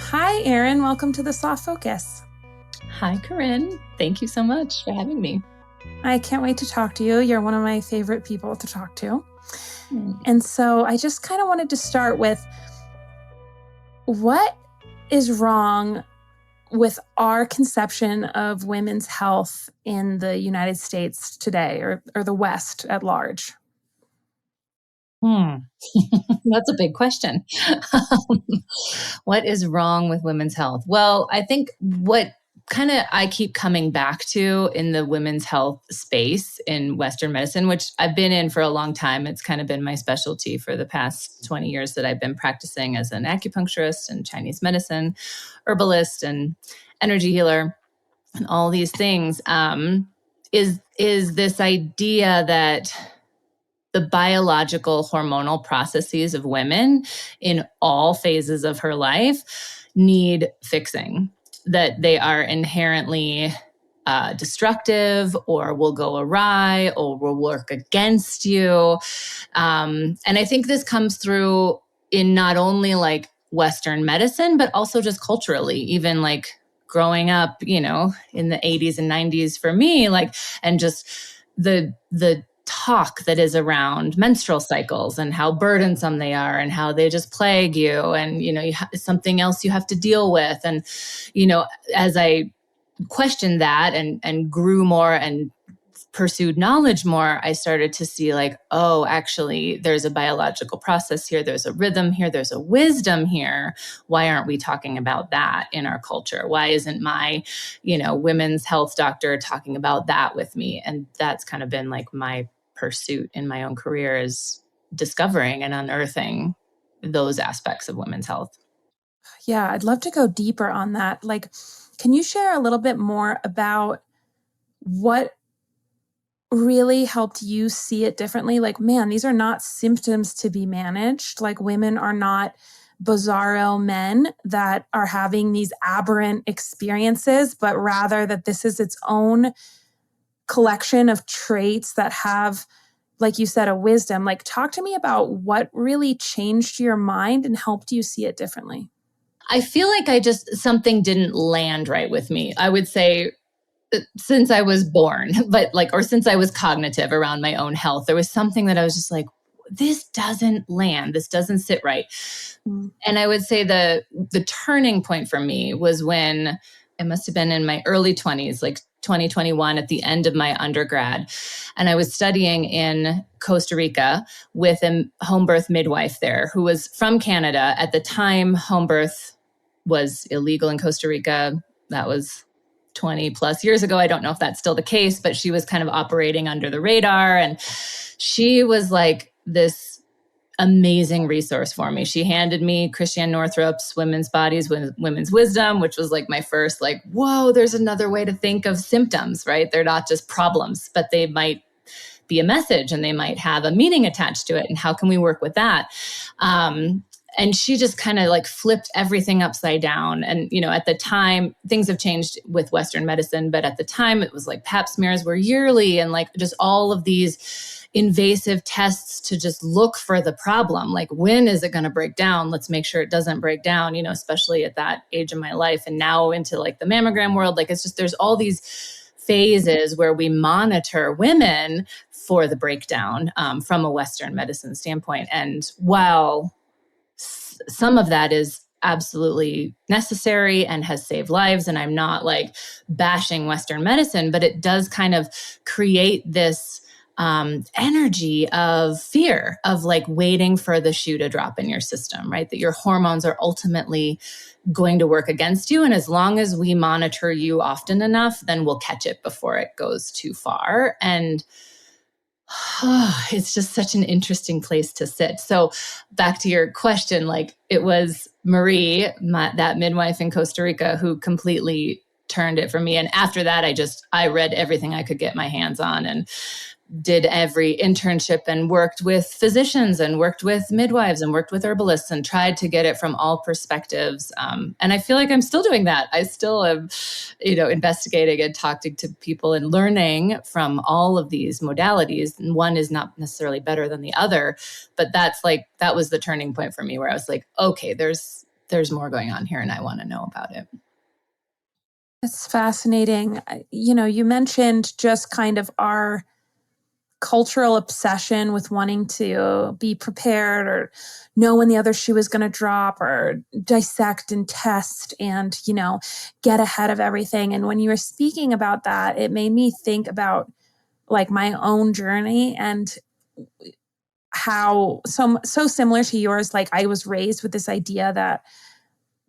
Hi, Erin. Welcome to the Soft Focus. Hi, Corinne. Thank you so much for having me. I can't wait to talk to you. You're one of my favorite people to talk to. And so I just kind of wanted to start with what is wrong with our conception of women's health in the United States today, or the West at large? That's a big question. What is wrong with women's health? Well, I think what kind of I keep coming back to in the women's health space in Western medicine, which I've been in for a long time. It's kind of been my specialty for the past 20 years that I've been practicing as an acupuncturist and Chinese medicine, herbalist and energy healer and all these things, is this idea that the biological hormonal processes of women in all phases of her life need fixing, that they are inherently destructive or will go awry or will work against you. And I think this comes through in not only like Western medicine, but also just culturally, even like growing up, in the 80s and 90s for me, and just the talk that is around menstrual cycles and how burdensome they are and how they just plague you and, something else you have to deal with. And, as I questioned that and grew more and pursued knowledge more, I started to see actually there's a biological process here. There's a rhythm here. There's a wisdom here. Why aren't we talking about that in our culture? Why isn't my, women's health doctor talking about that with me? And that's kind of been like my pursuit in my own career, is discovering and unearthing those aspects of women's health. Yeah, I'd love to go deeper on that. Can you share a little bit more about what really helped you see it differently? Man, these are not symptoms to be managed. Women are not bizarro men that are having these aberrant experiences, but rather that this is its own collection of traits that have, like you said, a wisdom. Talk to me about what really changed your mind and helped you see it differently. I feel like something didn't land right with me. I would say since I was born, or since I was cognitive around my own health, there was something that I was just like, this doesn't land. This doesn't sit right. And I would say the turning point for me was when it must have been in my early 20s, like 2021, at the end of my undergrad. And I was studying in Costa Rica with a home birth midwife there who was from Canada. At the time, home birth was illegal in Costa Rica. That was 20 plus years ago. I don't know if that's still the case, but she was kind of operating under the radar. And she was like this amazing resource for me. She handed me Christiane Northrup's Women's Bodies, Women's Wisdom, which was like my first, whoa, there's another way to think of symptoms, right? They're not just problems, but they might be a message and they might have a meaning attached to it. And how can we work with that? And she just kind of flipped everything upside down. And, at the time, things have changed with Western medicine, but at the time it was pap smears were yearly and just all of these invasive tests to just look for the problem. When is it going to break down? Let's make sure it doesn't break down, especially at that age of my life. And now into the mammogram world, it's just, there's all these phases where we monitor women for the breakdown from a Western medicine standpoint. And while some of that is absolutely necessary and has saved lives, and I'm not bashing Western medicine, but it does kind of create this energy of fear of waiting for the shoe to drop in your system, right? That your hormones are ultimately going to work against you. And as long as we monitor you often enough, then we'll catch it before it goes too far. And it's just such an interesting place to sit. So back to your question, it was Marie, that midwife in Costa Rica, who completely turned it for me. And after that, I read everything I could get my hands on and did every internship and worked with physicians and worked with midwives and worked with herbalists and tried to get it from all perspectives. And I feel like I'm still doing that. I still am, investigating and talking to people and learning from all of these modalities. And one is not necessarily better than the other, but that was the turning point for me where I was like, okay, there's there's more going on here and I want to know about it. It's fascinating. You mentioned just kind of our cultural obsession with wanting to be prepared or know when the other shoe is going to drop or dissect and test and, get ahead of everything. And when you were speaking about that, it made me think about like my own journey and how so similar to yours. Like I was raised with this idea that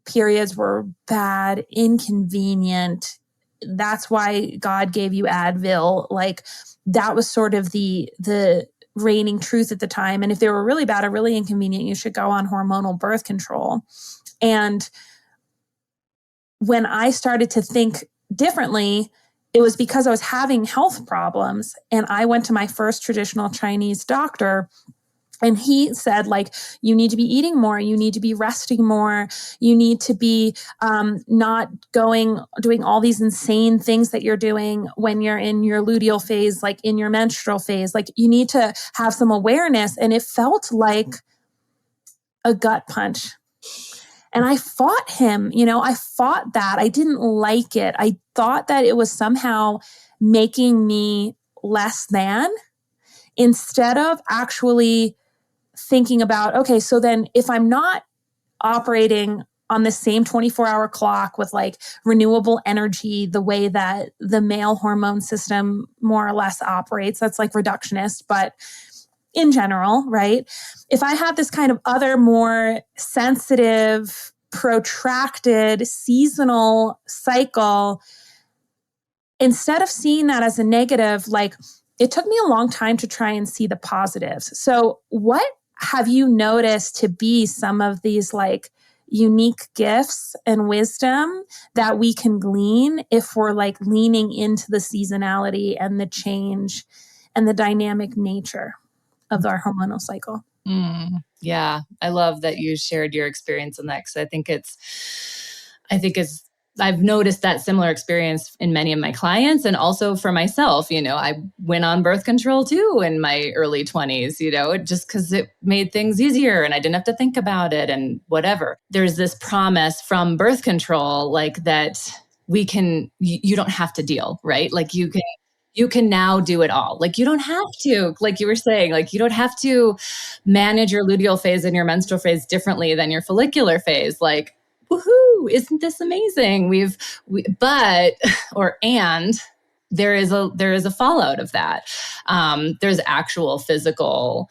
periods were bad, inconvenient. That's why God gave you Advil. Like that was sort of the reigning truth at the time. And if they were really bad or really inconvenient, you should go on hormonal birth control. And when I started to think differently, it was because I was having health problems. And I went to my first traditional Chinese doctor. And he said, like, you need to be eating more. You need to be resting more. You need to be not doing all these insane things that you're doing when you're in your luteal phase, like in your menstrual phase. Like you need to have some awareness. And it felt like a gut punch. And I fought him, I fought that. I didn't like it. I thought that it was somehow making me less than instead of actually thinking about, okay, so then if I'm not operating on the same 24-hour clock with like renewable energy, the way that the male hormone system more or less operates, that's like reductionist, but in general, right? If I have this kind of other more sensitive, protracted seasonal cycle, instead of seeing that as a negative, like it took me a long time to try and see the positives. So what have you noticed to be some of these like unique gifts and wisdom that we can glean if we're like leaning into the seasonality and the change and the dynamic nature of our hormonal cycle? Yeah, I love that you shared your experience on that because I think I've noticed that similar experience in many of my clients and also for myself. I went on birth control too in my early 20s, just because it made things easier and I didn't have to think about it and whatever. There's this promise from birth control, like that you don't have to deal, right? Like you can now do it all. Like you don't have to, like you were saying, like you don't have to manage your luteal phase and your menstrual phase differently than your follicular phase. Like, woohoo, isn't this amazing? And there is a fallout of that. There's actual physical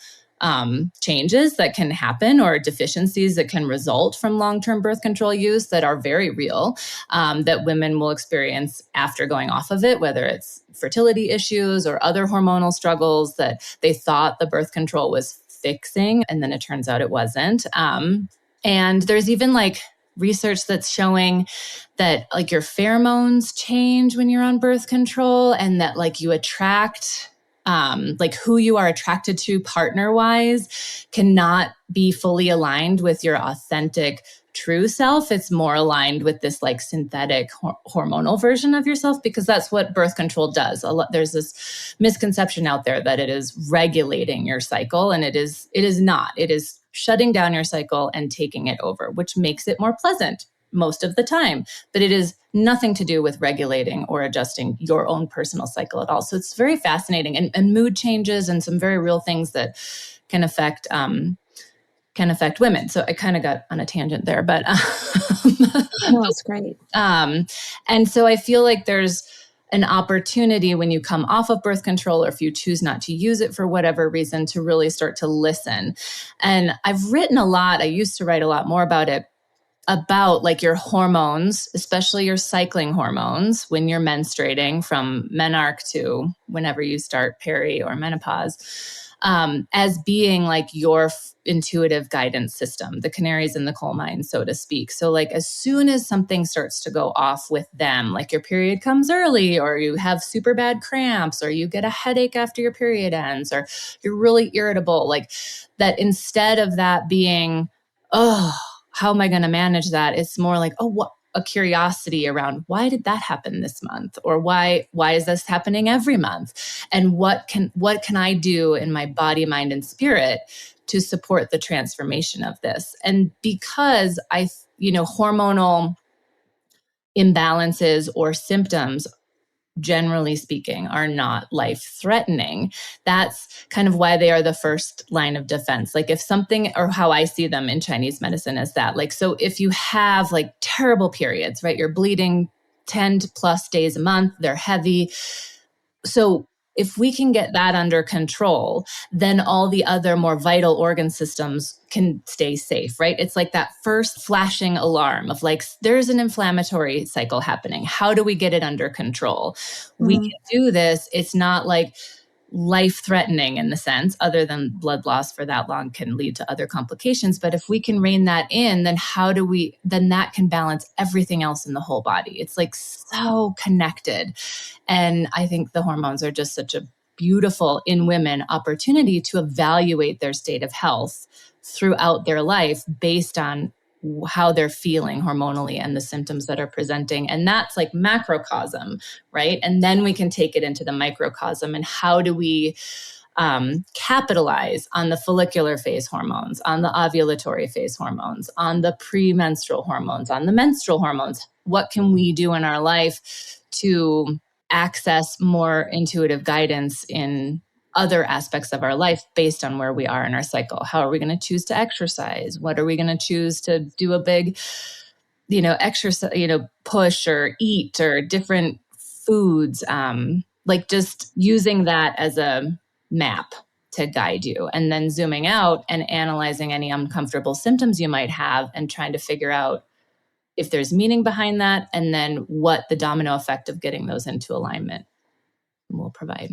changes that can happen or deficiencies that can result from long-term birth control use that are very real, that women will experience after going off of it, whether it's fertility issues or other hormonal struggles that they thought the birth control was fixing, and then it turns out it wasn't. And there's even like research that's showing that like your pheromones change when you're on birth control and that like you attract like who you are attracted to partner-wise cannot be fully aligned with your authentic true self. It's more aligned with this like synthetic hormonal version of yourself because that's what birth control does. There's this misconception out there that it is regulating your cycle, and it is not. It is shutting down your cycle and taking it over, which makes it more pleasant most of the time. But it is nothing to do with regulating or adjusting your own personal cycle at all. So it's very fascinating, and mood changes and some very real things that can affect women. So I kind of got on a tangent there, but No, it's great. And so I feel like there's an opportunity when you come off of birth control, or if you choose not to use it for whatever reason, to really start to listen. And I've written a lot. I used to write a lot more about it, about like your hormones, especially your cycling hormones when you're menstruating from menarche to whenever you start peri or menopause, as being like your intuitive guidance system, the canaries in the coal mine, so to speak. So like as soon as something starts to go off with them, like your period comes early, or you have super bad cramps, or you get a headache after your period ends, or you're really irritable, like that, instead of that being, oh, how am I going to manage that? It's more like, oh, what a curiosity around why did that happen this month? Or why is this happening every month? And what can I do in my body, mind, and spirit to support the transformation of this? And because hormonal imbalances or symptoms, generally speaking, are not life-threatening. That's kind of why they are the first line of defense. Like if something, or how I see them in Chinese medicine is that, like, so if you have like terrible periods, right, you're bleeding 10 plus days a month, they're heavy. So if we can get that under control, then all the other more vital organ systems can stay safe, right? It's like that first flashing alarm of like, there's an inflammatory cycle happening. How do we get it under control? We Mm. can do this. It's not like life-threatening in the sense, other than blood loss for that long can lead to other complications. But if we can rein that in, then then that can balance everything else in the whole body. It's like so connected. And I think the hormones are just such a beautiful, in women, opportunity to evaluate their state of health throughout their life based on how they're feeling hormonally and the symptoms that are presenting. And that's like macrocosm, right? And then we can take it into the microcosm. And how do we capitalize on the follicular phase hormones, on the ovulatory phase hormones, on the premenstrual hormones, on the menstrual hormones? What can we do in our life to access more intuitive guidance in other aspects of our life based on where we are in our cycle? How are we going to choose to exercise? What are we going to choose to do a big, exercise, push or eat, or different foods? Like just using that as a map to guide you, and then zooming out and analyzing any uncomfortable symptoms you might have and trying to figure out if there's meaning behind that, and then what the domino effect of getting those into alignment will provide.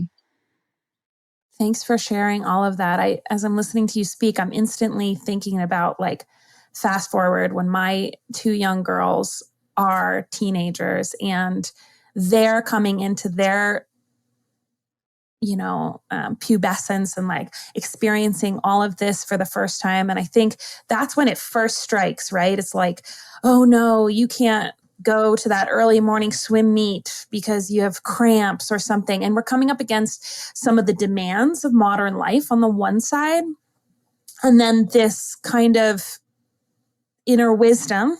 Thanks for sharing all of that. As I'm listening to you speak, I'm instantly thinking about like fast forward when my two young girls are teenagers and they're coming into their pubescence and like experiencing all of this for the first time. And I think that's when it first strikes, right? It's like, oh no, you can't go to that early morning swim meet because you have cramps or something. And we're coming up against some of the demands of modern life on the one side. And then this kind of inner wisdom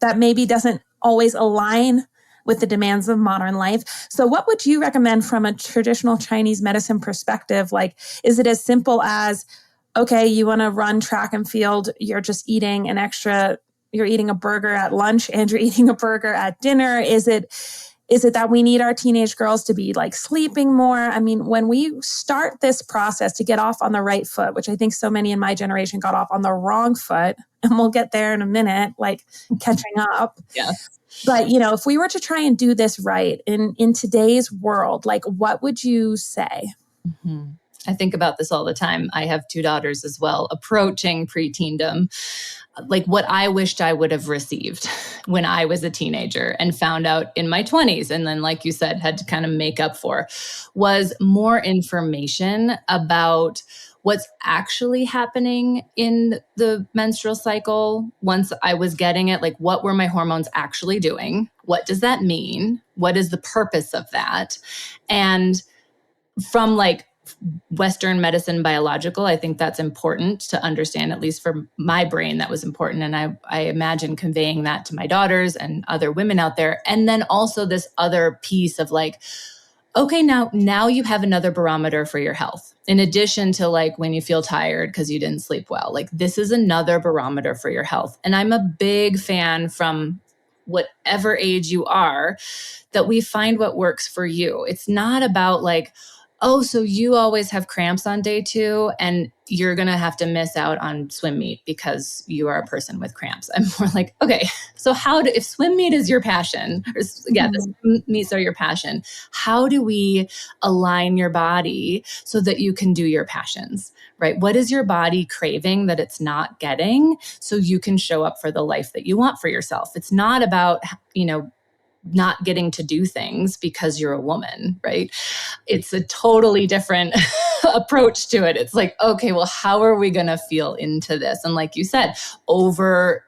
that maybe doesn't always align with the demands of modern life. So what would you recommend from a traditional Chinese medicine perspective? Like, is it as simple as, okay, you want to run track and field, you're eating a burger at lunch and you're eating a burger at dinner? Is it that we need our teenage girls to be like sleeping more? I mean, when we start this process to get off on the right foot, which I think so many in my generation got off on the wrong foot, and we'll get there in a minute, like catching up. Yeah. But, if we were to try and do this right in today's world, like what would you say? Mm-hmm. I think about this all the time. I have two daughters as well, approaching preteendom. Like what I wished I would have received when I was a teenager and found out in my 20s. And then, like you said, had to kind of make up for, was more information about what's actually happening in the menstrual cycle. Once I was getting it, like what were my hormones actually doing? What does that mean? What is the purpose of that? And from like Western medicine biological, I think that's important to understand, at least for my brain, that was important. And I imagine conveying that to my daughters and other women out there. And then also this other piece of like, okay, now you have another barometer for your health. In addition to like when you feel tired because you didn't sleep well, like this is another barometer for your health. And I'm a big fan, from whatever age you are, that we find what works for you. It's not about like, oh, so you always have cramps on day 2 and you're going to have to miss out on swim meet because you are a person with cramps. I'm more like, okay, so if swim meet is your passion, or the swim meets are your passion, how do we align your body so that you can do your passions, right? What is your body craving that it's not getting so you can show up for the life that you want for yourself? It's not about, not getting to do things because you're a woman, right? It's a totally different approach to it. It's like, okay, well, how are we going to feel into this? And like you said, over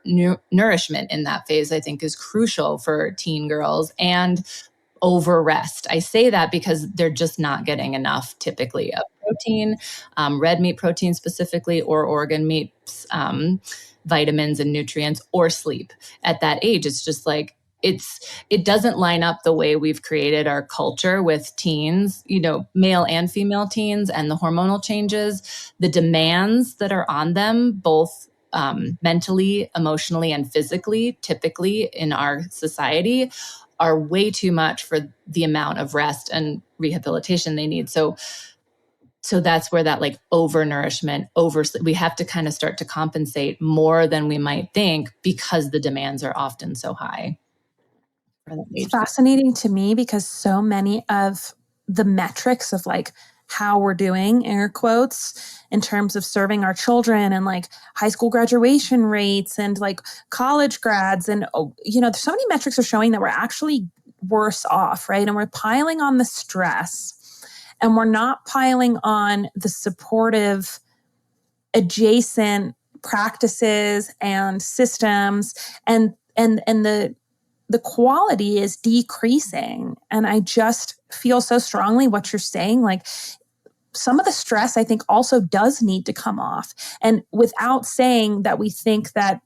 nourishment in that phase, I think, is crucial for teen girls, and over rest. I say that because they're just not getting enough typically of protein, red meat protein specifically, or organ meats, vitamins and nutrients, or sleep. At that age, it's just like, it doesn't line up the way we've created our culture with teens, male and female teens, and the hormonal changes, the demands that are on them, both mentally, emotionally, and physically, typically in our society, are way too much for the amount of rest and rehabilitation they need. So that's where that like overnourishment, we have to kind of start to compensate more than we might think, because the demands are often so high for that It's age. fascinating to me because so many of the metrics of like how we're doing, air quotes, in terms of serving our children, and like high school graduation rates and like college grads, and there's so many metrics are showing that we're actually worse off, right? And we're piling on the stress, and we're not piling on the supportive adjacent practices and systems, and the quality is decreasing. And I just feel so strongly what you're saying. Like, some of the stress, I think, also does need to come off. And without saying that we think that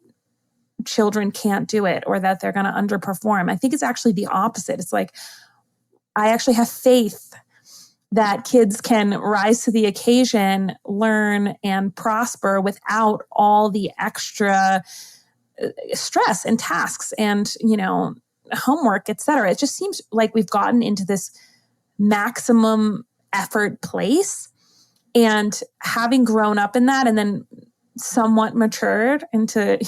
children can't do it or that they're going to underperform, I think it's actually the opposite. It's like, I actually have faith that kids can rise to the occasion, learn, and prosper without all the extra stress and tasks and, homework, et cetera. It just seems like we've gotten into this maximum effort place. And having grown up in that and then somewhat matured into,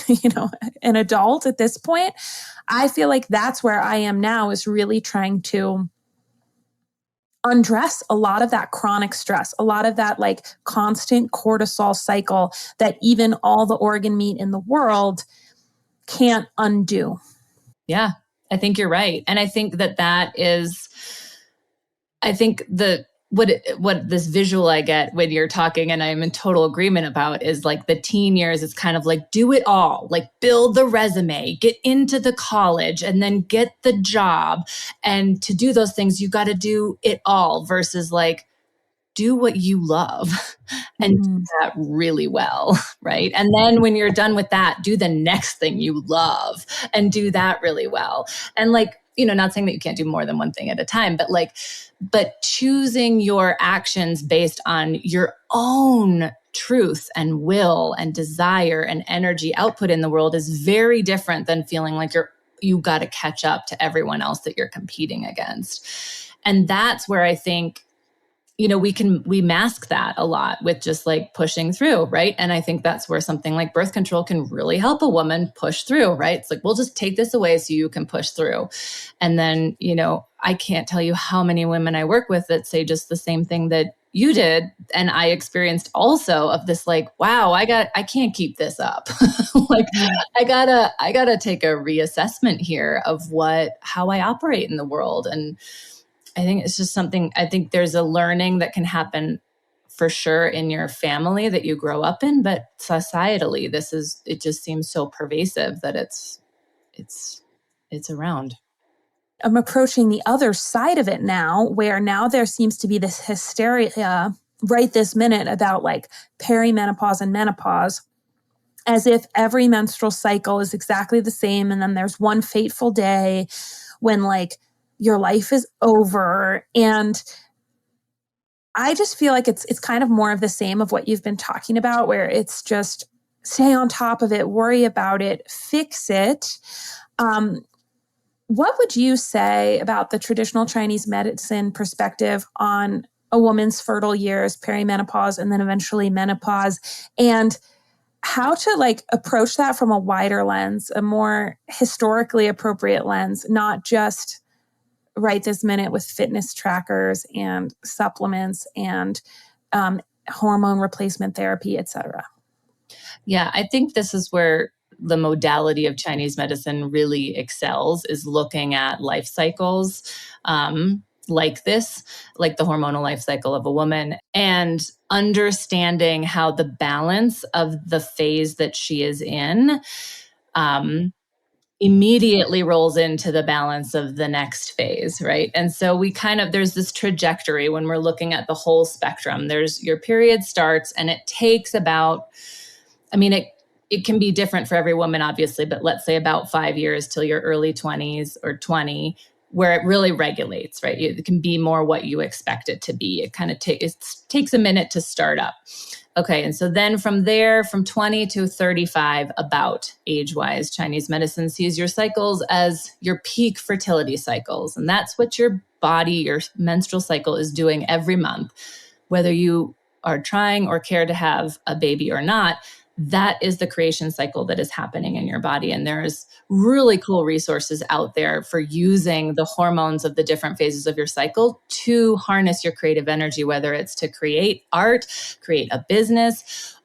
an adult at this point, I feel like that's where I am now, is really trying to undress a lot of that chronic stress, a lot of that like constant cortisol cycle that even all the organ meat in the world can't undo. Yeah, I think you're right. And I think that is, I think what this visual I get when you're talking, and I'm in total agreement about, is like the teen years. It's kind of like, do it all, like build the resume, get into the college, and then get the job. And to do those things, you got to do it all, versus like, do what you love and do that really well, right? And then when you're done with that, do the next thing you love and do that really well. And like, not saying that you can't do more than one thing at a time, but choosing your actions based on your own truth and will and desire and energy output in the world is very different than feeling like you got to catch up to everyone else that you're competing against. And that's where I think, we mask that a lot with just like pushing through, right? And I think that's where something like birth control can really help a woman push through, right? It's like, we'll just take this away so you can push through. And then, I can't tell you how many women I work with that say just the same thing that you did. And I experienced also, of this like, wow, I can't keep this up. Like, I gotta take a reassessment here of how I operate in the world. And I think it's just something, I think there's a learning that can happen for sure in your family that you grow up in, but societally, it just seems so pervasive that it's around. I'm approaching the other side of it now, where now there seems to be this hysteria right this minute about like perimenopause and menopause, as if every menstrual cycle is exactly the same. And then there's one fateful day when like your life is over. And I just feel like it's kind of more of the same of what you've been talking about, where it's just stay on top of it, worry about it, fix it. What would you say about the traditional Chinese medicine perspective on a woman's fertile years, perimenopause, and then eventually menopause, and how to like approach that from a wider lens, a more historically appropriate lens, not just right this minute with fitness trackers and supplements and hormone replacement therapy, et cetera? Yeah, I think this is where the modality of Chinese medicine really excels, is looking at life cycles like this, like the hormonal life cycle of a woman, and understanding how the balance of the phase that she is in immediately rolls into the balance of the next phase, right? And so there's this trajectory when we're looking at the whole spectrum. There's your period starts and it takes about, I mean, it can be different for every woman, obviously, but let's say about 5 years till your early 20s or 20, where it really regulates, right? It can be more what you expect it to be. It kind of takes a minute to start up. Okay, and so then from there, from 20 to 35, about age-wise, Chinese medicine sees your cycles as your peak fertility cycles. And that's what your body, your menstrual cycle is doing every month. Whether you are trying or care to have a baby or not, that is the creation cycle that is happening in your body. And there's really cool resources out there for using the hormones of the different phases of your cycle to harness your creative energy, whether it's to create art, create a business,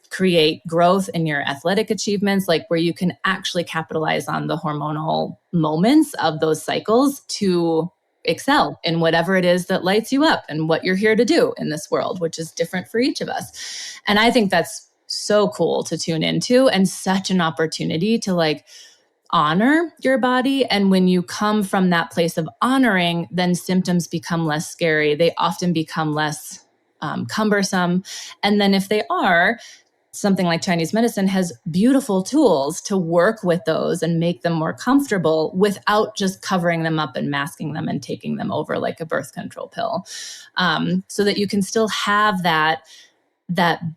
create growth in your athletic achievements, like where you can actually capitalize on the hormonal moments of those cycles to excel in whatever it is that lights you up and what you're here to do in this world, which is different for each of us. And I think that's so cool to tune into and such an opportunity to like honor your body. And when you come from that place of honoring, then symptoms become less scary. They often become less cumbersome. And then if they are, something like Chinese medicine has beautiful tools to work with those and make them more comfortable without just covering them up and masking them and taking them over like a birth control pill. So that you can still have that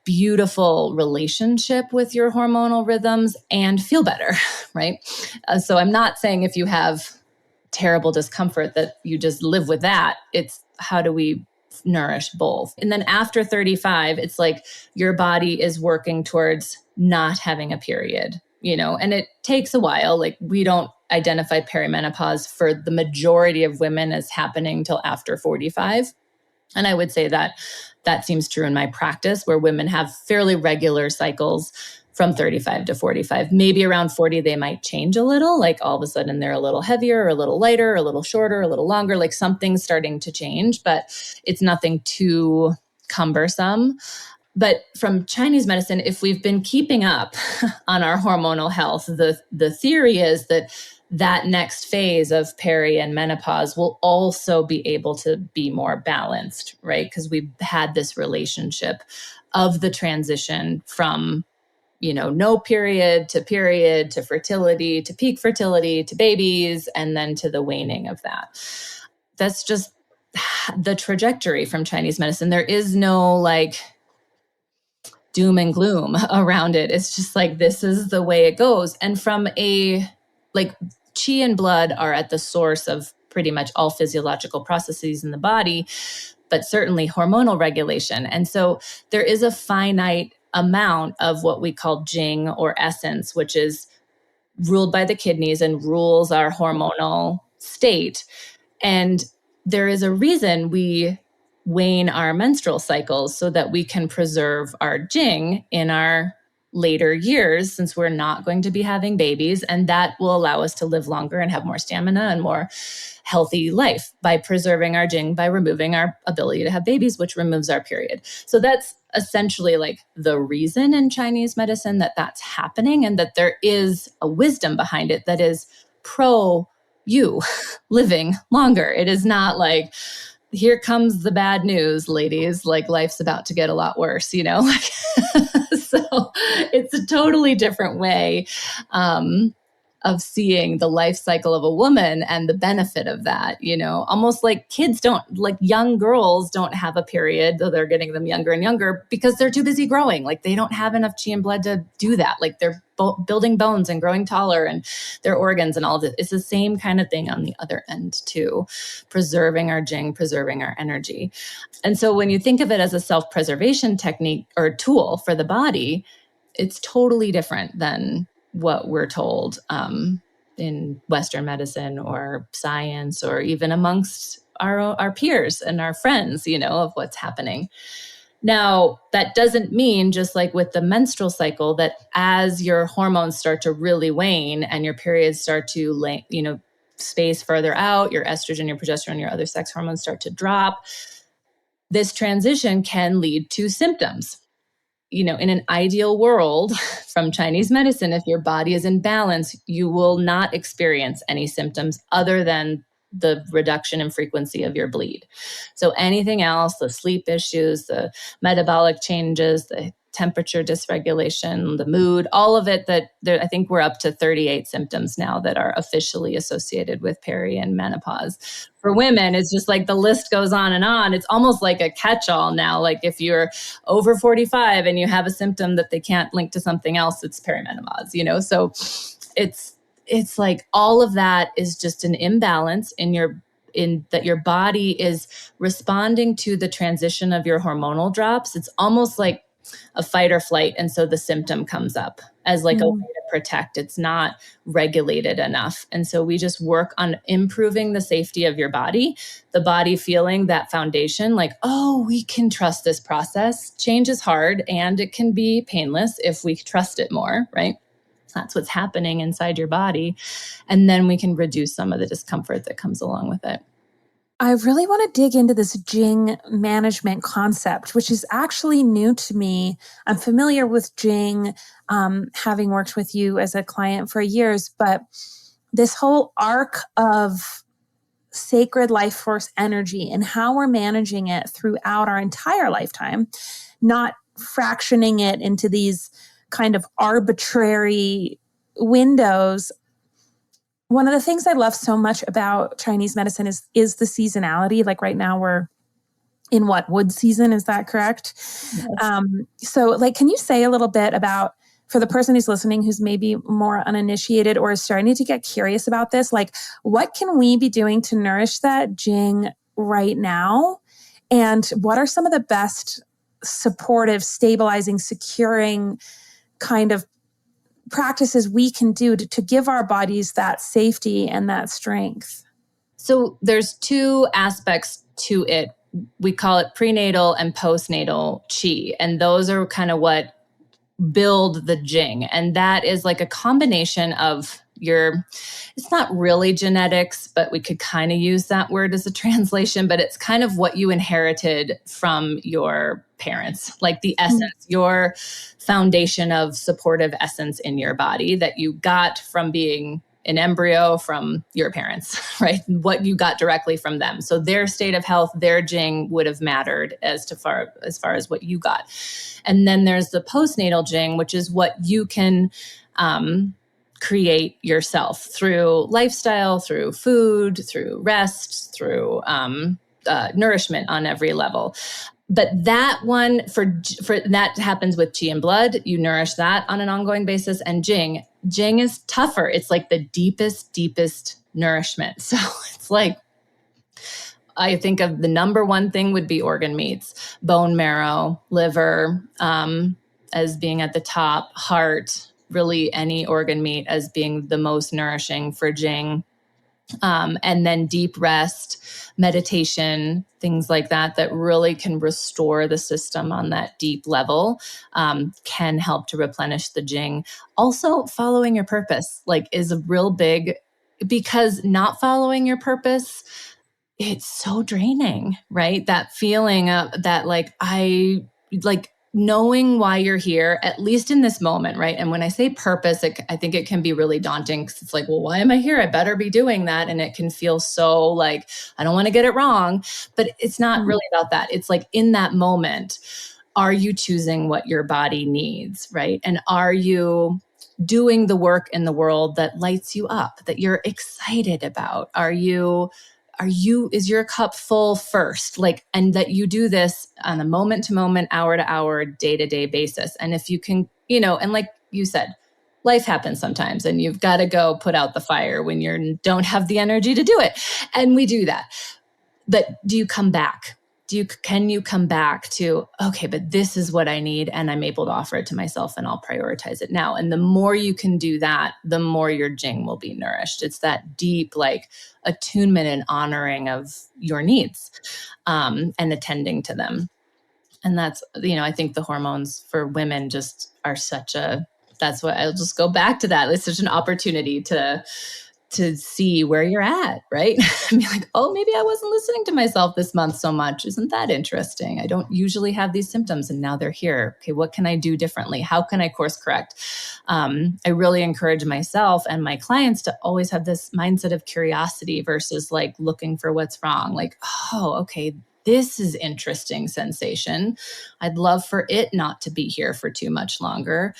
beautiful relationship with your hormonal rhythms and feel better, right? So I'm not saying if you have terrible discomfort that you just live with that. It's how do we nourish both? And then after 35, it's like your body is working towards not having a period, and it takes a while. Like we don't identify perimenopause for the majority of women as happening till after 45. And I would say that seems true in my practice, where women have fairly regular cycles from 35 to 45. Maybe around 40, they might change a little. Like all of a sudden they're a little heavier or a little lighter, or a little shorter, a little longer, like something's starting to change, but it's nothing too cumbersome. But from Chinese medicine, if we've been keeping up on our hormonal health, the theory is that next phase of peri and menopause will also be able to be more balanced, right? Because we've had this relationship of the transition from, no period to fertility, to peak fertility, to babies, and then to the waning of that. That's just the trajectory from Chinese medicine. There is no like doom and gloom around it. It's just like, this is the way it goes. And from qi and blood are at the source of pretty much all physiological processes in the body, but certainly hormonal regulation. And so there is a finite amount of what we call jing or essence, which is ruled by the kidneys and rules our hormonal state. And there is a reason we wane our menstrual cycles so that we can preserve our jing in our later years, since we're not going to be having babies. And that will allow us to live longer and have more stamina and more healthy life by preserving our jing, by removing our ability to have babies, which removes our period. So that's essentially like the reason in Chinese medicine that that's happening, and that there is a wisdom behind it that is pro you living longer. It is not like, here comes the bad news, ladies, like life's about to get a lot worse, So it's a totally different way of seeing the life cycle of a woman and the benefit of that, almost like young girls don't have a period, though they're getting them younger and younger because they're too busy growing. Like they don't have enough chi and blood to do that. Like they're building bones and growing taller and their organs and all of it. It's the same kind of thing on the other end too, preserving our jing, preserving our energy. And so when you think of it as a self-preservation technique or tool for the body, it's totally different than what we're told in Western medicine or science, or even amongst our peers and our friends, of what's happening. Now, that doesn't mean, just like with the menstrual cycle, that as your hormones start to really wane and your periods start to, space further out, your estrogen, your progesterone, your other sex hormones start to drop, this transition can lead to symptoms. in an ideal world from Chinese medicine, if your body is in balance, you will not experience any symptoms other than the reduction in frequency of your bleed. So anything else, the sleep issues, the metabolic changes, the temperature dysregulation, the mood, all of it, I think we're up to 38 symptoms now that are officially associated with peri and menopause. For women, it's just like the list goes on and on. It's almost like a catch-all now. Like if you're over 45 and you have a symptom that they can't link to something else, it's perimenopause, So it's like all of that is just an imbalance in that your body is responding to the transition of your hormonal drops. It's almost like a fight or flight. And so the symptom comes up as like a way to protect. It's not regulated enough. And so we just work on improving the safety of your body, the body feeling that foundation, like, oh, we can trust this process. Change is hard and it can be painless if we trust it more, right? That's what's happening inside your body. And then we can reduce some of the discomfort that comes along with it. I really want to dig into this Jing management concept, which is actually new to me. I'm familiar with Jing, having worked with you as a client for years, but this whole arc of sacred life force energy and how we're managing it throughout our entire lifetime, not fractioning it into these kind of arbitrary windows. One of the things I love so much about Chinese medicine is the seasonality. Like right now we're in wood season. Is that correct? Yes. So like, can you say a little bit about, for the person who's listening, who's maybe more uninitiated or is starting to get curious about this, like what can we be doing to nourish that Jing right now? And what are some of the best supportive, stabilizing, securing kind of practices we can do to give our bodies that safety and that strength? So there's two aspects to it. We call it prenatal and postnatal qi. And those are kind of what build the Jing. And that is like a combination of it's not really genetics, but we could kind of use that word as a translation, but it's kind of what you inherited from your parents, like the essence, your foundation of supportive essence in your body that you got from being an embryo from your parents, right? What you got directly from them. So their state of health, their Jing would have mattered as far as what you got. And then there's the postnatal Jing, which is what you can create yourself through lifestyle, through food, through rest, through nourishment on every level. But that one for that happens with qi and blood. You nourish that on an ongoing basis. And Jing is tougher. It's like the deepest nourishment. So it's like, I think of the number one thing would be organ meats, bone marrow, liver, as being at the top, heart, really any organ meat as being the most nourishing for Jing. And then deep rest, meditation, things like that really can restore the system on that deep level, can help to replenish the Jing. Also, following your purpose, is a real big, because not following your purpose, it's so draining, right? That feeling of that, knowing why you're here, at least in this moment, right? And when I say purpose, I think it can be really daunting because it's like, well, why am I here? I better be doing that. And it can feel so like, I don't want to get it wrong, but it's not really about that. It's like in that moment, are you choosing what your body needs, right? And are you doing the work in the world that lights you up, that you're excited about? Is your cup full first? And that you do this on a moment to moment, hour to hour, day to day basis. And if you can, and like you said, life happens sometimes and you've got to go put out the fire when you don't have the energy to do it. And we do that. But do you come back? Can you come back to, okay, but this is what I need and I'm able to offer it to myself and I'll prioritize it now. And the more you can do that, the more your Jing will be nourished. It's that deep, attunement and honoring of your needs, and attending to them. And that's, I think the hormones for women just are that's what I'll just go back to that. It's such an opportunity to to see where you're at, right? And be like, oh, maybe I wasn't listening to myself this month so much. Isn't that interesting? I don't usually have these symptoms and now they're here. Okay, what can I do differently? How can I course correct? I really encourage myself and my clients to always have this mindset of curiosity versus like looking for what's wrong. Like, oh, okay, this is interesting sensation. I'd love for it not to be here for too much longer.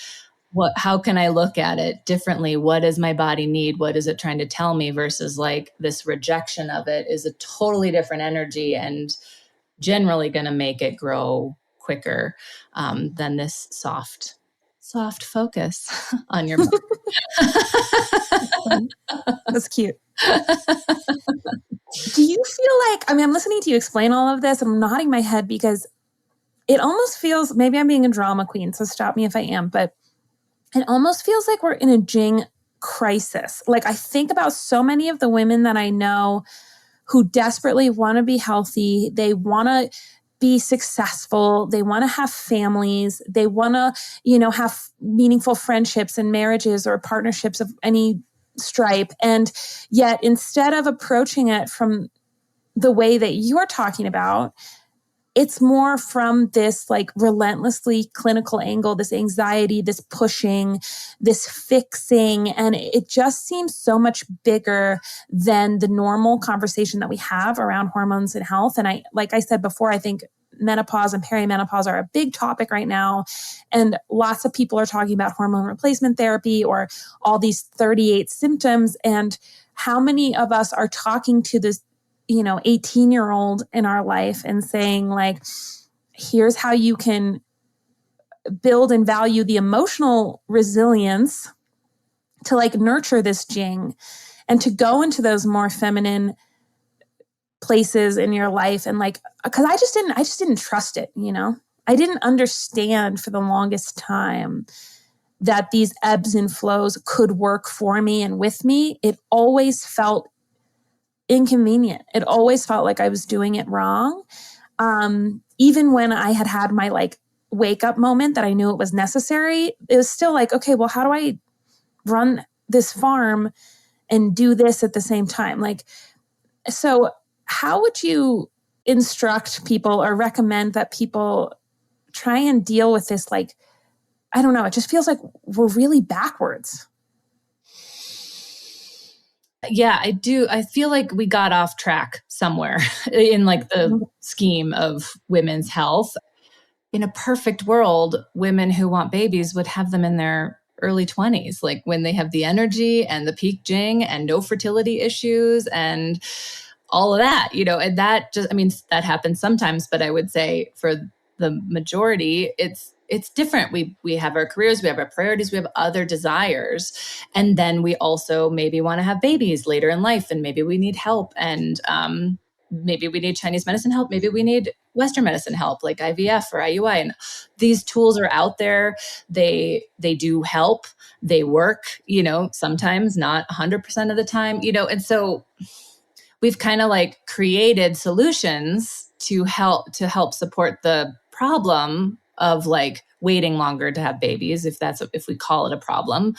How can I look at it differently? What does my body need? What is it trying to tell me versus like this rejection of it is a totally different energy and generally going to make it grow quicker than this soft focus on your body. That's cute. Do you feel like, I mean, I'm listening to you explain all of this and I'm nodding my head because it almost feels, maybe I'm being a drama queen, so stop me if I am, but it almost feels like we're in a Jing crisis. Like I think about so many of the women that I know who desperately want to be healthy. They want to be successful. They want to have families. They want to, have meaningful friendships and marriages or partnerships of any stripe. And yet instead of approaching it from the way that you're talking about, it's more from this like relentlessly clinical angle, this anxiety, this pushing, this fixing. And it just seems so much bigger than the normal conversation that we have around hormones and health. And like I said before, I think menopause and perimenopause are a big topic right now. And lots of people are talking about hormone replacement therapy or all these 38 symptoms. And how many of us are talking to this 18-year-old in our life and saying like, here's how you can build and value the emotional resilience to like nurture this Jing and to go into those more feminine places in your life. And like, cause I just didn't trust it. I didn't understand for the longest time that these ebbs and flows could work for me and with me. It always felt inconvenient. It always felt like I was doing it wrong. Even when I had my like wake up moment that I knew it was necessary, it was still like, okay, well, how do I run this farm and do this at the same time? Like, so how would you instruct people or recommend that people try and deal with this? Like, I don't know. It just feels like we're really backwards. Yeah, I do. I feel like we got off track somewhere in like the scheme of women's health. In a perfect world, women who want babies would have them in their early 20s, like when they have the energy and the peak Jing and no fertility issues and all of that, and that just, that happens sometimes, but I would say for the majority, it's different. We have our careers, we have our priorities, we have other desires. And then we also maybe want to have babies later in life and maybe we need help. And maybe we need Chinese medicine help. Maybe we need Western medicine help like IVF or IUI. And these tools are out there. They do help. They work, sometimes not 100% of the time, and so we've kind of like created solutions to help support the problem of like waiting longer to have babies, if we call it a problem.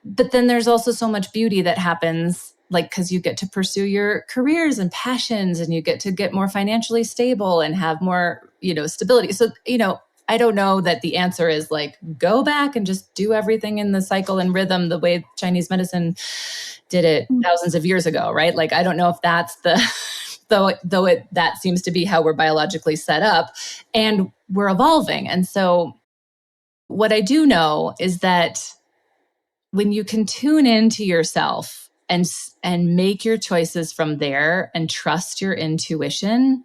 But then there's also so much beauty that happens, like, because you get to pursue your careers and passions and you get to get more financially stable and have more, stability. So, I don't know that the answer is like, go back and just do everything in the cycle and rhythm the way Chinese medicine did it thousands of years ago, right? Like, I don't know if that's that seems to be how we're biologically set up and we're evolving. And so what I do know is that when you can tune into yourself and make your choices from there and trust your intuition,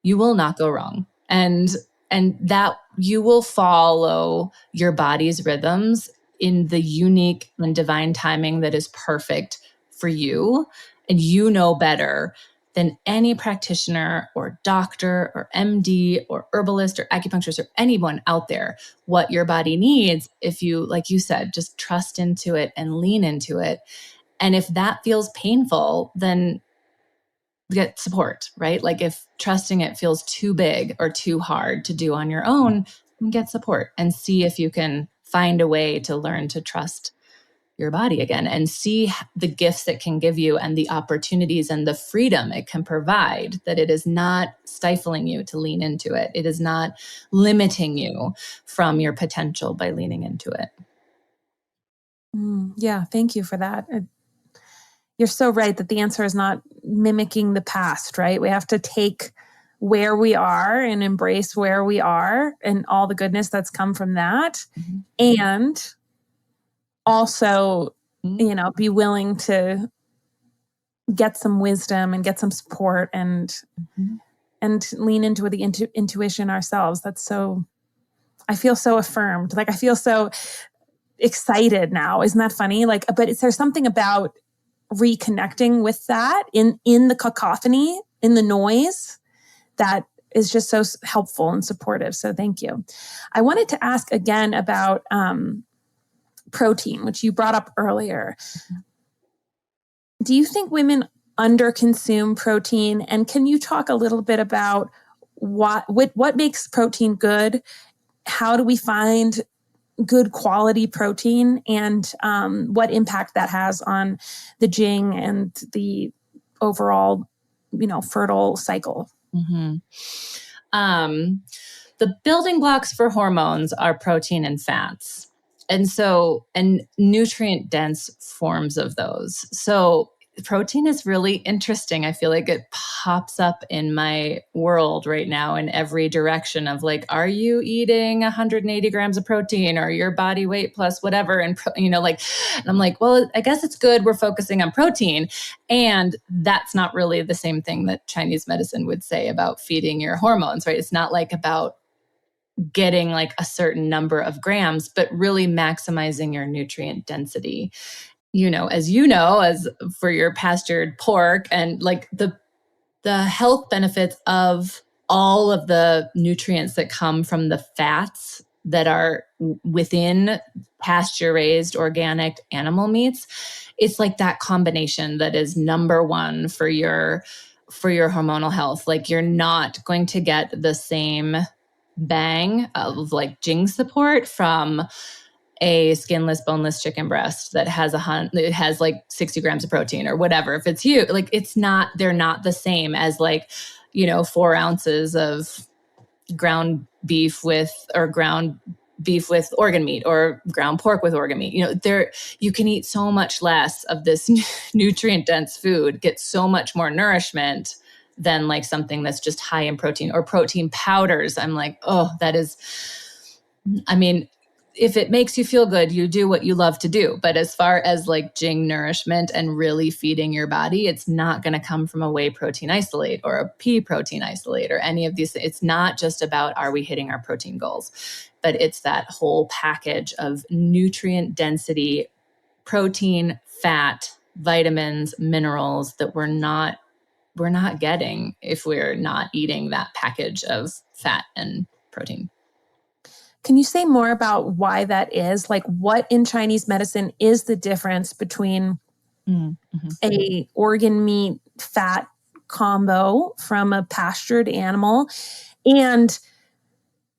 you will not go wrong. And that you will follow your body's rhythms in the unique and divine timing that is perfect for you. And you know better than any practitioner or doctor or MD or herbalist or acupuncturist or anyone out there what your body needs. If you, like you said, just trust into it and lean into it. And if that feels painful, then get support, right? Like if trusting it feels too big or too hard to do on your own, get support and see if you can find a way to learn to trust your body again and see the gifts it can give you and the opportunities and the freedom it can provide, that it is not stifling you to lean into it. It is not limiting you from your potential by leaning into it. Yeah, thank you for that. You're so right that the answer is not mimicking the past, right? We have to take where we are and embrace where we are and all the goodness that's come from that. Mm-hmm. And also, be willing to get some wisdom and get some support and lean into the intuition ourselves. That's so, I feel so affirmed. Like I feel so excited now. Isn't that funny? Like, but there's something about reconnecting with that in the cacophony, in the noise, that is just so helpful and supportive. So thank you. I wanted to ask again about protein, which you brought up earlier. Do you think women underconsume protein? And can you talk a little bit about what makes protein good? How do we find good quality protein, and what impact that has on the Jing and the overall, fertile cycle? Mm-hmm. The building blocks for hormones are protein and fats. And nutrient dense forms of those. So protein is really interesting. I feel like it pops up in my world right now in every direction of like, are you eating 180 grams of protein or your body weight plus whatever? And, and I'm like, well, I guess it's good. We're focusing on protein. And that's not really the same thing that Chinese medicine would say about feeding your hormones, right? It's not like about getting like a certain number of grams, but really maximizing your nutrient density. As for your pastured pork and like the health benefits of all of the nutrients that come from the fats that are within pasture raised organic animal meats. It's like that combination that is number one for your hormonal health. Like you're not going to get the same bang of like Jing support from a skinless, boneless chicken breast that has it has like 60 grams of protein or whatever. If it's you, like they're not the same as like, 4 ounces of ground beef with organ meat or ground pork with organ meat. You can eat so much less of this nutrient dense food, get so much more nourishment than like something that's just high in protein or protein powders. I'm like, if it makes you feel good, you do what you love to do. But as far as like Jing nourishment and really feeding your body, it's not going to come from a whey protein isolate or a pea protein isolate or any of these. It's not just about, are we hitting our protein goals? But it's that whole package of nutrient density, protein, fat, vitamins, minerals that we're not getting if we're not eating that package of fat and protein. Can you say more about why that is? Like what in Chinese medicine is the difference between a organ meat fat combo from a pastured animal and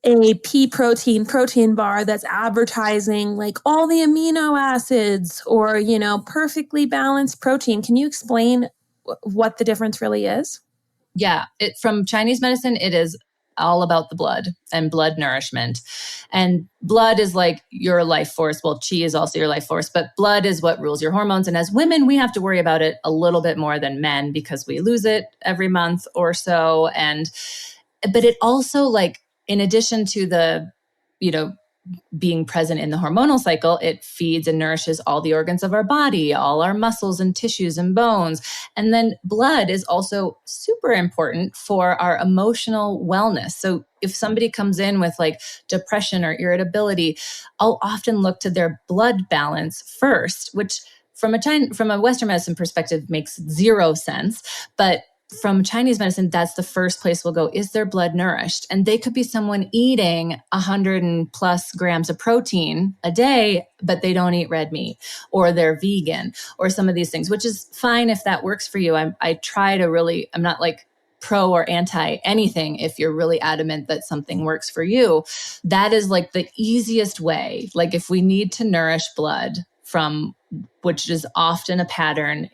a pea protein bar that's advertising like all the amino acids or, perfectly balanced protein? Can you explain what the difference really is? Yeah, from Chinese medicine, it is all about the blood and blood nourishment. And blood is like your life force. Well, qi is also your life force, but blood is what rules your hormones. And as women, we have to worry about it a little bit more than men because we lose it every month or so. But it also, like, in addition to the, being present in the hormonal cycle, it feeds and nourishes all the organs of our body, all our muscles and tissues and bones. And then blood is also super important for our emotional wellness. So if somebody comes in with like depression or irritability, I'll often look to their blood balance first, which from a Western medicine perspective makes zero sense. But from Chinese medicine, that's the first place we'll go. Is their blood nourished? And they could be someone eating 100 and plus grams of protein a day, but they don't eat red meat, or they're vegan, or some of these things, which is fine if that works for you. I try to really, I'm not like pro or anti anything. If you're really adamant that something works for you, that is like the easiest way. Like if we need to nourish blood from which is often a pattern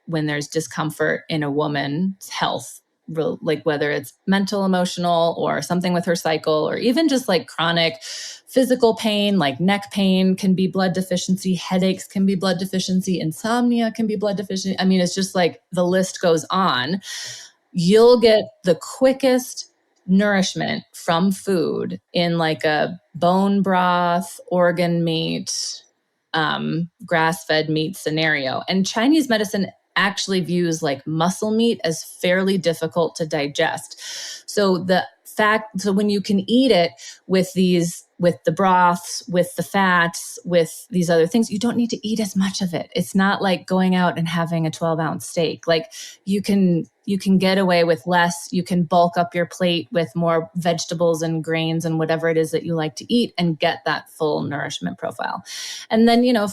when there's discomfort in a woman's health, like whether it's mental, emotional, or something with her cycle, or even just like chronic physical pain, like neck pain can be blood deficiency, headaches can be blood deficiency, insomnia can be blood deficiency. I mean, it's just like the list goes on. You'll get the quickest nourishment from food in like a bone broth, organ meat, grass-fed meat scenario. And Chinese medicine actually views like muscle meat as fairly difficult to digest. So when you can eat it with the broths, with the fats, with these other things, you don't need to eat as much of it. It's not like going out and having a 12-ounce steak. Like you can get away with less. You can bulk up your plate with more vegetables and grains and whatever it is that you like to eat and get that full nourishment profile. And then, if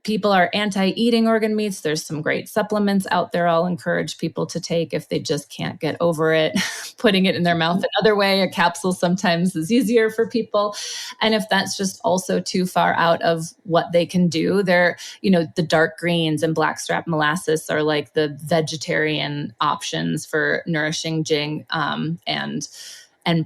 people are anti-eating organ meats, there's some great supplements out there I'll encourage people to take if they just can't get over it. Putting it in their mouth another way, a capsule sometimes is easier for people. And if that's just also too far out of what they can do, the dark greens and blackstrap molasses are like the vegetarian options for nourishing Jing and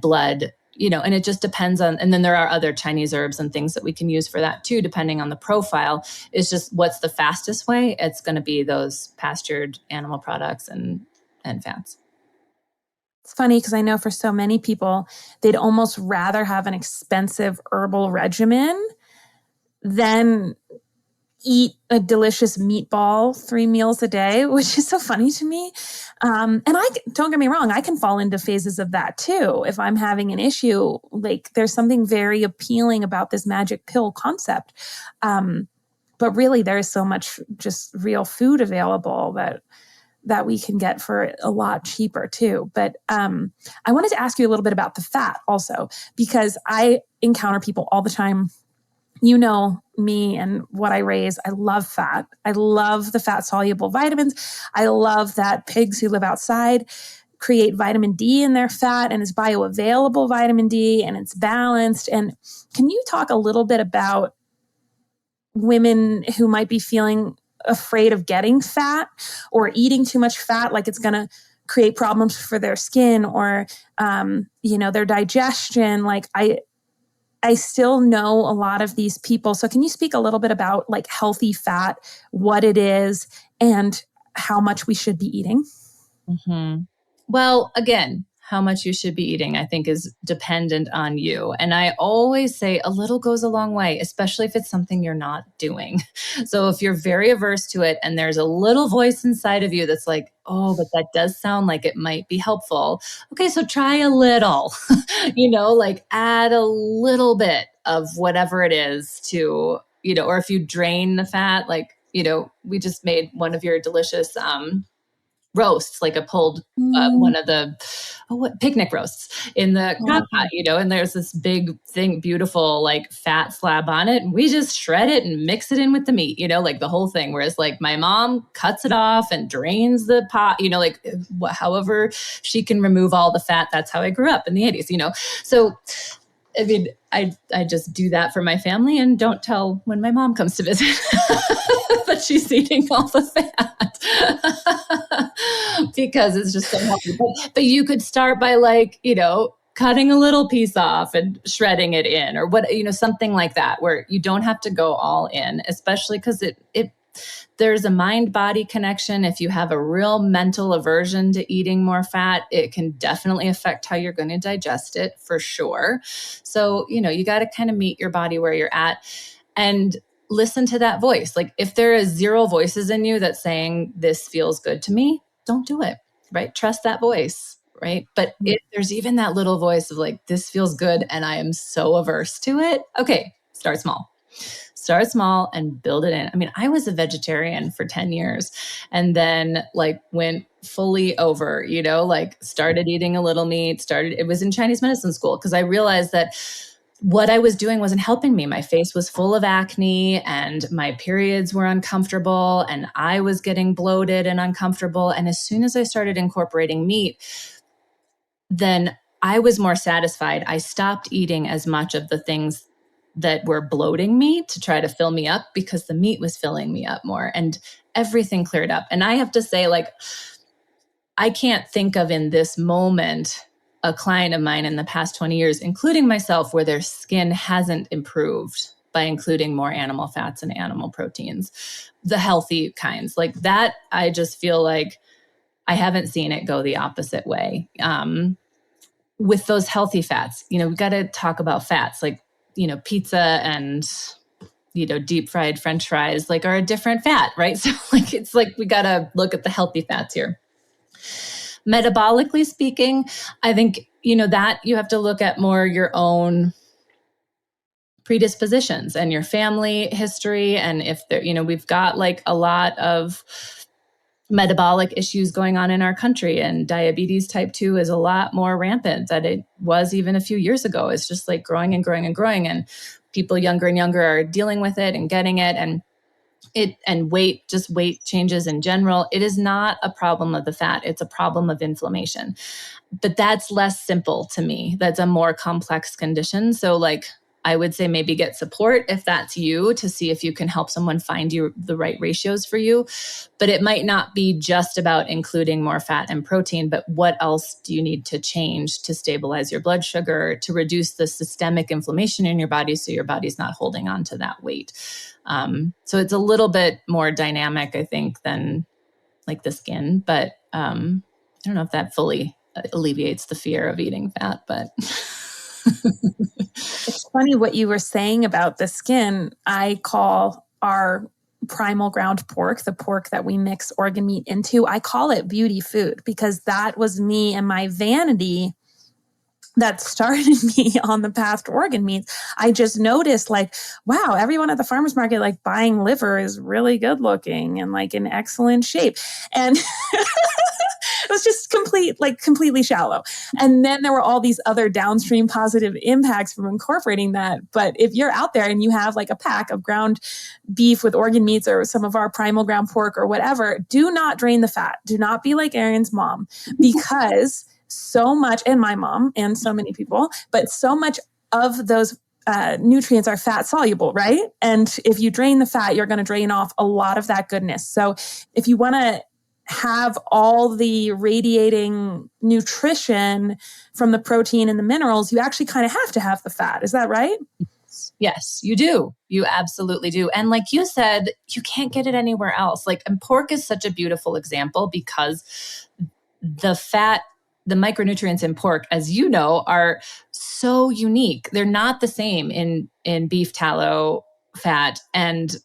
blood. And it just depends on, and then there are other Chinese herbs and things that we can use for that too, depending on the profile. It's just what's the fastest way? It's going to be those pastured animal products and fats. It's funny because I know for so many people, they'd almost rather have an expensive herbal regimen than eat a delicious meatball 3 meals a day, which is so funny to me. And don't get me wrong, I can fall into phases of that too. If I'm having an issue, like there's something very appealing about this magic pill concept. But really there is so much just real food available that we can get for a lot cheaper too. But I wanted to ask you a little bit about the fat also, because I encounter people all the time. You know me and what I raise. I love fat. I love the fat soluble vitamins. I love that pigs who live outside create vitamin D in their fat, and it's bioavailable vitamin D, and it's balanced. And can you talk a little bit about women who might be feeling afraid of getting fat or eating too much fat, like it's going to create problems for their skin or, their digestion? Like I still know a lot of these people. So can you speak a little bit about like healthy fat, what it is, and how much we should be eating? Mm-hmm. Well, again, how much you should be eating, I think, is dependent on you. And I always say a little goes a long way, especially if it's something you're not doing. So if you're very averse to it and there's a little voice inside of you that's like, oh, but that does sound like it might be helpful. Okay, so try a little, like add a little bit of whatever it is to, or if you drain the fat, like, we just made one of your delicious roasts, like a pulled one of the picnic roasts in the crock pot, and there's this big thing, beautiful like fat slab on it, and we just shred it and mix it in with the meat, like the whole thing. Whereas like my mom cuts it off and drains the pot, like however she can remove all the fat. That's how I grew up in the 80s, so I mean, I just do that for my family and don't tell when my mom comes to visit that she's eating all the fat because it's just so healthy. But you could start by like, cutting a little piece off and shredding it in or something like that, where you don't have to go all in, especially because there's a mind-body connection. If you have a real mental aversion to eating more fat, it can definitely affect how you're going to digest it for sure. So, you got to kind of meet your body where you're at and listen to that voice. Like if there is 0 voices in you that's saying this feels good to me, don't do it, right? Trust that voice, right? But if there's even that little voice of like, this feels good and I am so averse to it, okay, start small. Start small and build it in. I mean, I was a vegetarian for 10 years and then like went fully over, like started eating a little meat, it was in Chinese medicine school because I realized that what I was doing wasn't helping me. My face was full of acne and my periods were uncomfortable and I was getting bloated and uncomfortable. And as soon as I started incorporating meat, then I was more satisfied. I stopped eating as much of the things that were bloating me to try to fill me up because the meat was filling me up more, and everything cleared up. And I have to say, like, I can't think of in this moment a client of mine in the past 20 years, including myself, where their skin hasn't improved by including more animal fats and animal proteins, the healthy kinds. Like that, I just feel like I haven't seen it go the opposite way. With those healthy fats, we've got to talk about fats, like, pizza and, deep fried French fries, like, are a different fat, right? So like, it's like, we got to look at the healthy fats here. Metabolically speaking, I think, that you have to look at more your own predispositions and your family history. And if there, we've got like a lot of metabolic issues going on in our country, and diabetes type 2 is a lot more rampant than it was even a few years ago. It's just like growing and growing and growing, and people younger and younger are dealing with it and getting it. And weight changes in general. It is not a problem of the fat. It's a problem of inflammation. But that's less simple to me. That's a more complex condition. So like, I would say maybe get support if that's you, to see if you can help someone find you the right ratios for you. But it might not be just about including more fat and protein, but what else do you need to change to stabilize your blood sugar, to reduce the systemic inflammation in your body so your body's not holding on to that weight. So it's a little bit more dynamic, I think, than like the skin, but I don't know if that fully alleviates the fear of eating fat, but... It's funny what you were saying about the skin. I call our primal ground pork, the pork that we mix organ meat into, I call it beauty food, because that was me and my vanity that started me on the path to organ meats. I just noticed, like, wow, everyone at the farmer's market, like, buying liver is really good looking and like in excellent shape. And it was just completely shallow. And then there were all these other downstream positive impacts from incorporating that. But if you're out there and you have like a pack of ground beef with organ meats or some of our primal ground pork or whatever, do not drain the fat. Do not be like Erin's mom, because so much, and my mom and so many people, but so much of those nutrients are fat soluble, right? And if you drain the fat, you're going to drain off a lot of that goodness. So if you want to have all the radiating nutrition from the protein and the minerals, you actually kind of have to have the fat. Is that right? Yes, you do. You absolutely do. And like you said, you can't get it anywhere else. Like, and pork is such a beautiful example, because the fat, the micronutrients in pork, as you know, are so unique. They're not the same in beef tallow fat and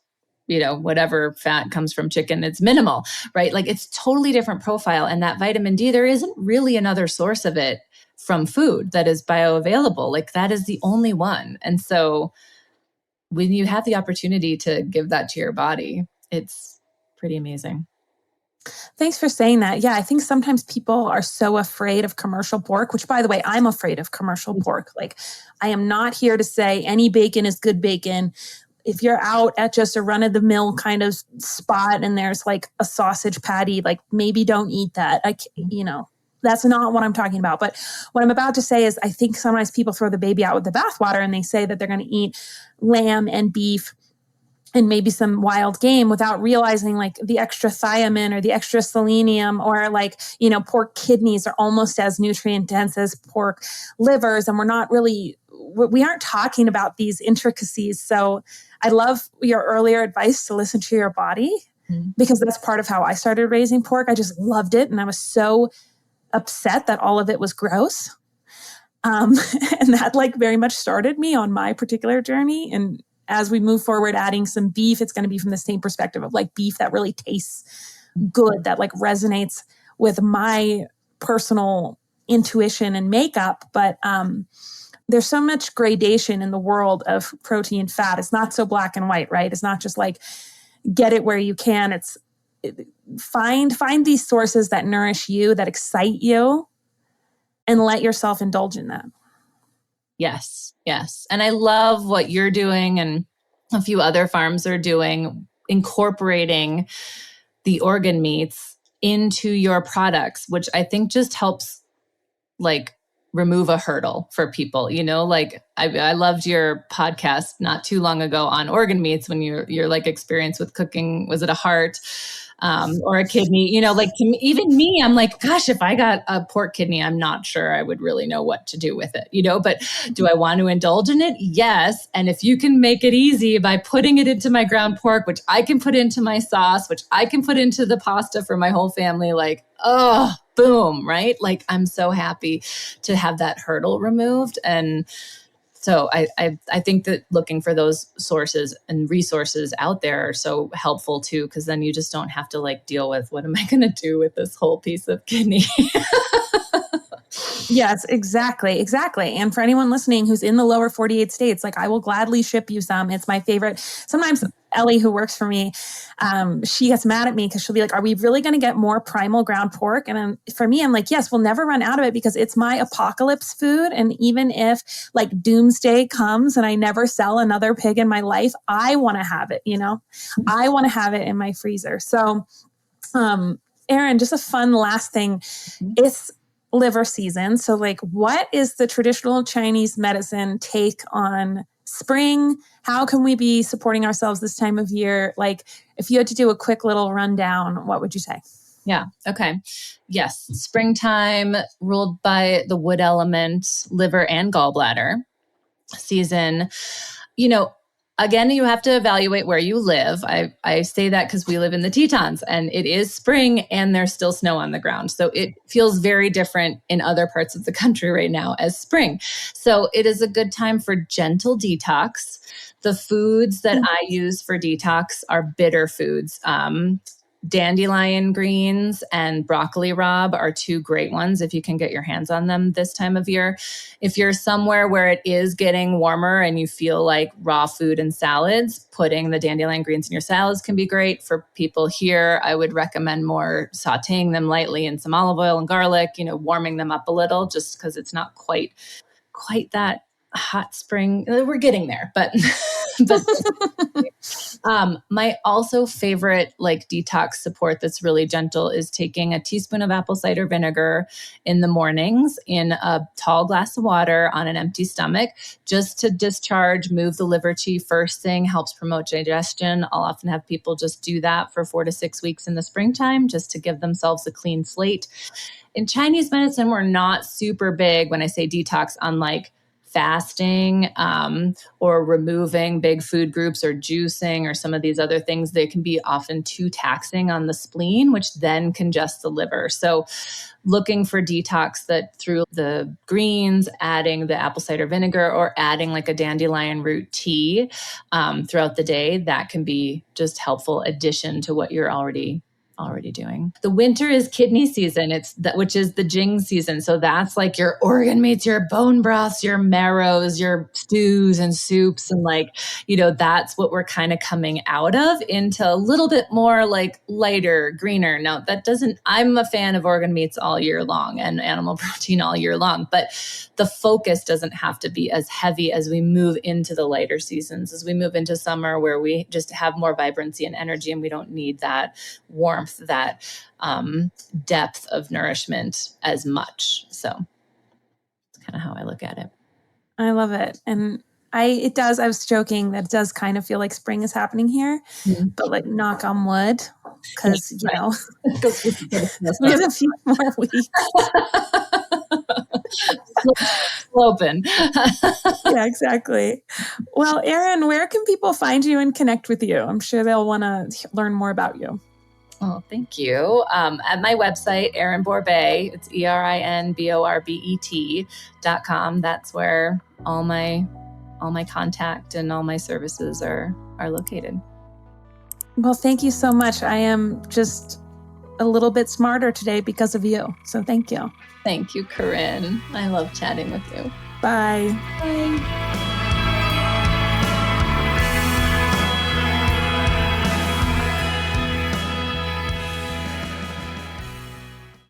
whatever fat comes from chicken. It's minimal, right? Like, it's totally different profile. And that vitamin D, there isn't really another source of it from food that is bioavailable. Like, that is the only one. And so when you have the opportunity to give that to your body, it's pretty amazing. Thanks for saying that. Yeah, I think sometimes people are so afraid of commercial pork, which, by the way, I'm afraid of commercial pork. Like, I am not here to say any bacon is good bacon. If you're out at just a run-of-the-mill kind of spot and there's like a sausage patty, like, maybe don't eat that. That's not what I'm talking about. But what I'm about to say is, I think sometimes people throw the baby out with the bathwater and they say that they're going to eat lamb and beef and maybe some wild game without realizing like the extra thiamine or the extra selenium, or like, pork kidneys are almost as nutrient dense as pork livers. And we aren't talking about these intricacies. So I love your earlier advice to listen to your body, because that's part of how I started raising pork. I just loved it. And I was so upset that all of it was gross. And that like very much started me on my particular journey. And as we move forward, adding some beef, it's going to be from the same perspective of like beef that really tastes good, that like resonates with my personal intuition and makeup. But there's so much gradation in the world of protein fat. It's not so black and white, right? It's not just like get it where you can. It's find these sources that nourish you, that excite you, and let yourself indulge in that. Yes. And I love what you're doing, and a few other farms are doing, incorporating the organ meats into your products, which I think just helps like remove a hurdle for people. Like I loved your podcast not too long ago on organ meats when your like experience with cooking, was it a heart or a kidney? Like even me, I'm like, gosh, if I got a pork kidney, I'm not sure I would really know what to do with it, but do I want to indulge in it? Yes. And if you can make it easy by putting it into my ground pork, which I can put into my sauce, which I can put into the pasta for my whole family, like, oh, boom, right? Like, I'm so happy to have that hurdle removed. And so I think that looking for those sources and resources out there are so helpful too, because then you just don't have to like deal with, what am I going to do with this whole piece of kidney? Yes, exactly. Exactly. And for anyone listening who's in the lower 48 states, like I will gladly ship you some. It's my favorite. Sometimes Ellie, who works for me, she gets mad at me because she'll be like, are we really going to get more primal ground pork? And for me, I'm like, yes, we'll never run out of it because it's my apocalypse food. And even if like doomsday comes and I never sell another pig in my life, I want to have it, I want to have it in my freezer. So, Erin, just a fun last thing. It's liver season. So like, what is the traditional Chinese medicine take on spring? How can we be supporting ourselves this time of year? Like if you had to do a quick little rundown, what would you say? Yeah. Okay. Yes. Springtime ruled by the wood element, liver and gallbladder season. Again, you have to evaluate where you live. I say that because we live in the Tetons and it is spring and there's still snow on the ground. So it feels very different in other parts of the country right now as spring. So it is a good time for gentle detox. The foods that I use for detox are bitter foods. Dandelion greens and broccoli rabe are two great ones if you can get your hands on them this time of year. If you're somewhere where it is getting warmer and you feel like raw food and salads, putting the dandelion greens in your salads can be great. For people here, I would recommend more sauteing them lightly in some olive oil and garlic, warming them up a little just because it's not quite that hot spring. We're getting there, but my also favorite like detox support that's really gentle is taking a teaspoon of apple cider vinegar in the mornings in a tall glass of water on an empty stomach, just to discharge, move the liver qi first thing, helps promote digestion. I'll often have people just do that for 4 to 6 weeks in the springtime, just to give themselves a clean slate. In Chinese medicine, we're not super big when I say detox on like fasting or removing big food groups or juicing or some of these other things. They can be often too taxing on the spleen, which then congest the liver. So looking for detox that through the greens, adding the apple cider vinegar or adding like a dandelion root tea throughout the day, that can be just helpful addition to what you're already doing. The winter is kidney season. Which is the Jing season. So that's like your organ meats, your bone broths, your marrows, your stews and soups. And like, that's what we're kind of coming out of into a little bit more like lighter, greener. Now I'm a fan of organ meats all year long and animal protein all year long, but the focus doesn't have to be as heavy as we move into the lighter seasons, as we move into summer where we just have more vibrancy and energy and we don't need that warmth, that depth of nourishment as much. So it's kind of how I look at it. I love it. And I was joking that it does kind of feel like spring is happening here, but like knock on wood, because, we have a few more weeks. Sloping. Yeah, exactly. Well, Erin, where can people find you and connect with you? I'm sure they'll want to learn more about you. Oh, thank you. At my website, Erin Borbet, it's ERINBORBET.com. That's where all my contact and all my services are located. Well, thank you so much. I am just a little bit smarter today because of you. So thank you. Thank you, Corinne. I love chatting with you. Bye. Bye.